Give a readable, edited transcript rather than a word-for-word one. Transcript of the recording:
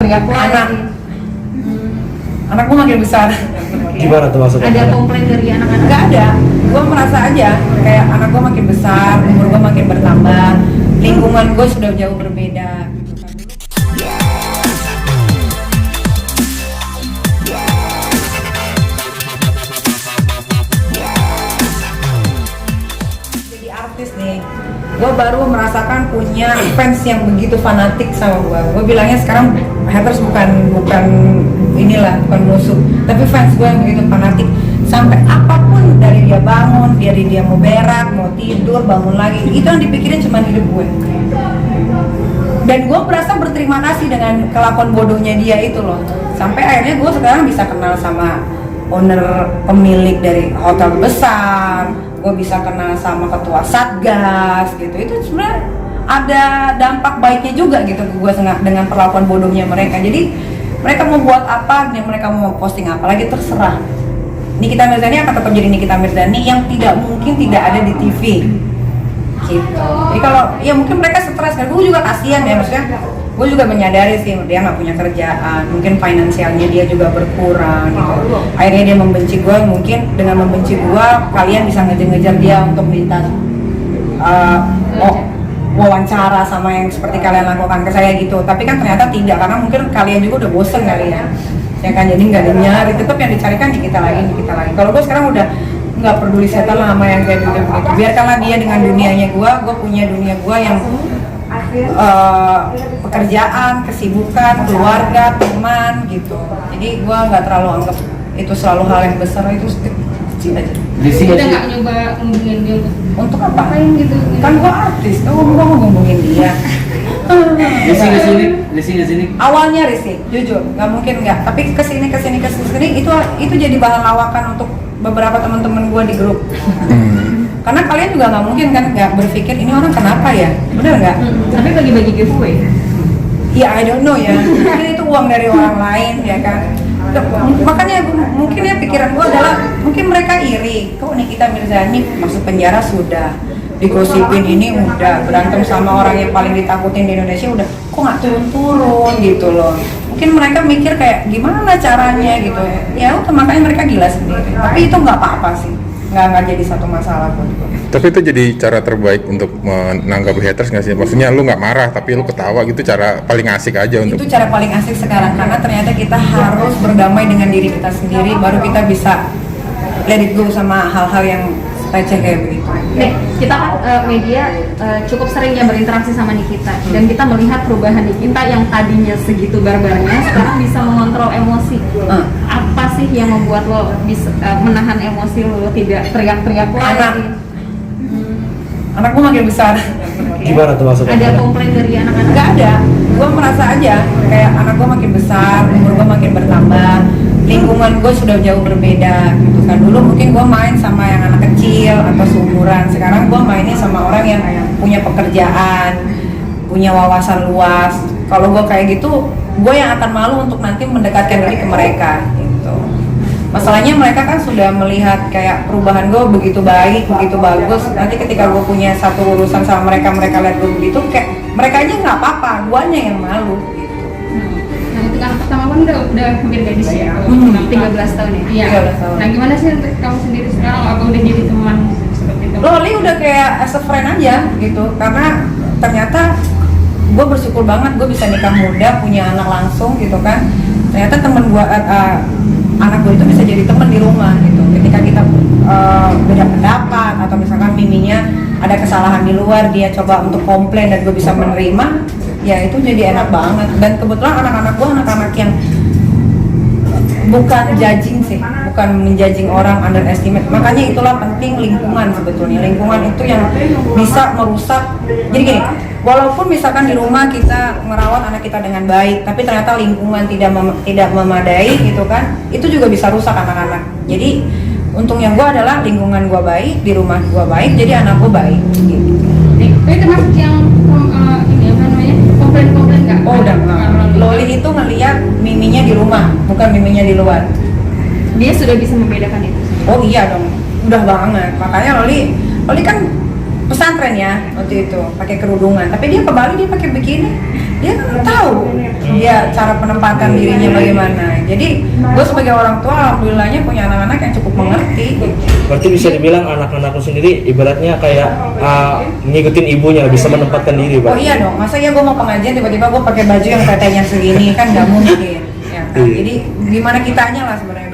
teriak-teriak anak gue makin besar. Gimana tuh maksudnya? Ada komplain dari anak-anak? Nggak ada, gue merasa aja kayak anak gue makin besar, umur gue makin bertambah, lingkungan gue sudah jauh berbeda gitu kan. Jadi artis nih, gue baru merasakan punya fans yang begitu fanatik sama gue. Gue bilangnya sekarang haters bukan inilah, bukan musuh, tapi fans gue yang begitu fanatik. Sampai apapun, dari dia bangun, dari dia mau berak, mau tidur, bangun lagi, itu yang dipikirin cuma hidup gue. Dan gue merasa berterima kasih dengan kelakuan bodohnya dia itu loh. Sampai akhirnya gue sekarang bisa kenal sama owner, pemilik dari hotel besar, gue bisa kenal sama ketua satgas gitu. Itu sebenarnya ada dampak baiknya juga gitu gue dengan perlakuan bodohnya mereka. Jadi mereka mau buat apa, mereka mau posting apa lagi terserah. Nikita Mirzani akan tetap jadi Nikita Mirzani yang tidak mungkin tidak ada di TV gitu. Jadi kalau ya mungkin mereka stres kan, gue juga kasihan ya, maksudnya gue juga menyadari sih dia nggak punya kerjaan, mungkin finansialnya dia juga berkurang gitu. Akhirnya dia membenci gue, mungkin dengan membenci gue kalian bisa ngejar-ngejar dia untuk minta wawancara sama yang seperti kalian lakukan ke saya gitu. Tapi kan ternyata tidak, karena mungkin kalian juga udah bosen kali ya kan, jadi nggak ada yang nyari, tetap yang dicarikan di kita lagi. Kalau gue sekarang udah nggak peduli setan lah sama yang kayak gitu, biarkanlah dia dengan dunianya gue punya dunia gue yang pekerjaan, kesibukan, keluarga, teman gitu. Jadi gue nggak terlalu anggap itu selalu hal yang besar, itu kecil aja. Udah nggak nyoba ngomongin dia untuk apa? Gitu? Kan gue artis, gue mau ngomongin dia. Risih. Awalnya risih, jujur, nggak mungkin nggak. Tapi kesini itu jadi bahan lawakan untuk beberapa teman-teman gue di grup. Karena kalian juga nggak mungkin kan nggak berpikir ini orang kenapa ya, bener nggak? Tapi bagi-bagi giveaway. Ya I don't know ya, mungkin itu uang dari orang lain ya kan. Makanya mungkin ya pikiran gue adalah mungkin mereka iri, kok Nikita Mirzani masuk penjara sudah, digosipin ini udah, berantem sama orang yang paling ditakutin di Indonesia udah, kok nggak turun-turun gitu loh. Mungkin mereka mikir kayak gimana caranya gitu ya udah, makanya mereka gila sendiri. Tapi itu nggak apa-apa sih, nggak jadi satu masalah buat gue. Tapi itu jadi cara terbaik untuk menanggapi haters nggak sih? Maksudnya lu nggak marah tapi lu ketawa gitu, cara paling asik aja untuk... Itu cara paling asik sekarang, karena ternyata kita harus berdamai dengan diri kita sendiri, baru kita bisa let it go sama hal-hal yang receh kayak begitu. Nih, kita kan media cukup sering ya berinteraksi sama Nikita, dan kita melihat perubahan Nikita yang tadinya segitu barbarnya sekarang bisa mengontrol emosi. Apa sih yang membuat lo bisa menahan emosi lo, tidak teriak-teriak lagi? Anak gue makin besar. Gimana tuh maksudnya? Ada komplain dari anak-anak? Nggak ada, gue merasa aja kayak anak gue makin besar, umur gue makin bertambah, lingkungan gue sudah jauh berbeda gitu kan. Dulu mungkin gue main sama yang anak kecil atau seumuran, sekarang gue mainnya sama orang yang punya pekerjaan, punya wawasan luas. Kalau gue kayak gitu, gue yang akan malu untuk nanti mendekatkan diri ke mereka gitu. Masalahnya mereka kan sudah melihat kayak perubahan gue begitu baik, begitu bagus. Nanti ketika gue punya satu urusan sama mereka lihat gue begitu, kayak mereka aja nggak apa-apa, guanya yang malu gitu. Nah, untuk anak pertama kan udah hampir gadis ya, 13 tahun ya? Iya. 13 tahun. Nah, gimana sih untuk kamu sendiri sekarang, apa udah jadi teman seperti itu? Loli udah kayak as a friend aja gitu, karena ternyata gue bersyukur banget gue bisa nikah muda, punya anak langsung gitu kan. Ternyata temen gue, anak gue itu bisa jadi temen di rumah gitu. Ketika kita beda pendapat atau misalkan miminya ada kesalahan di luar, dia coba untuk komplain dan gue bisa menerima, ya itu jadi enak banget. Dan kebetulan anak-anak gue anak-anak yang bukan judging sih, bukan menjudging orang, underestimate. Makanya itulah penting lingkungan sebetulnya. Lingkungan itu yang bisa merusak. Jadi gini, walaupun misalkan di rumah kita merawat anak kita dengan baik, tapi ternyata lingkungan tidak memadai gitu kan, itu juga bisa rusak anak-anak. Jadi untungnya gue adalah lingkungan gue baik, di rumah gue baik, jadi anak gue baik gitu. Tapi termasuk yang ini apa namanya, komplain-komplain nggak? Oh udah, Loli itu ngeliat miminya di rumah, bukan miminya di luar. Dia sudah bisa membedakan itu? Oh iya dong, udah banget. Makanya Loli kan pesantren ya waktu itu, pakai kerudungan. Tapi dia ke Bali dia pakai bikini. dia kan tahu dia cara penempatan dirinya bagaimana. Jadi gue sebagai orang tua alhamdulillahnya punya anak-anak yang cukup mengerti gitu. Berarti bisa dibilang anak-anakku sendiri ibaratnya kayak ngikutin ibunya, bisa menempatkan diri, Pak. Oh iya dong, masa ya gue mau pengajian tiba-tiba gue pakai baju yang tetenya segini kan nggak mungkin ya kan? Iya. Jadi gimana kitanya lah sebenarnya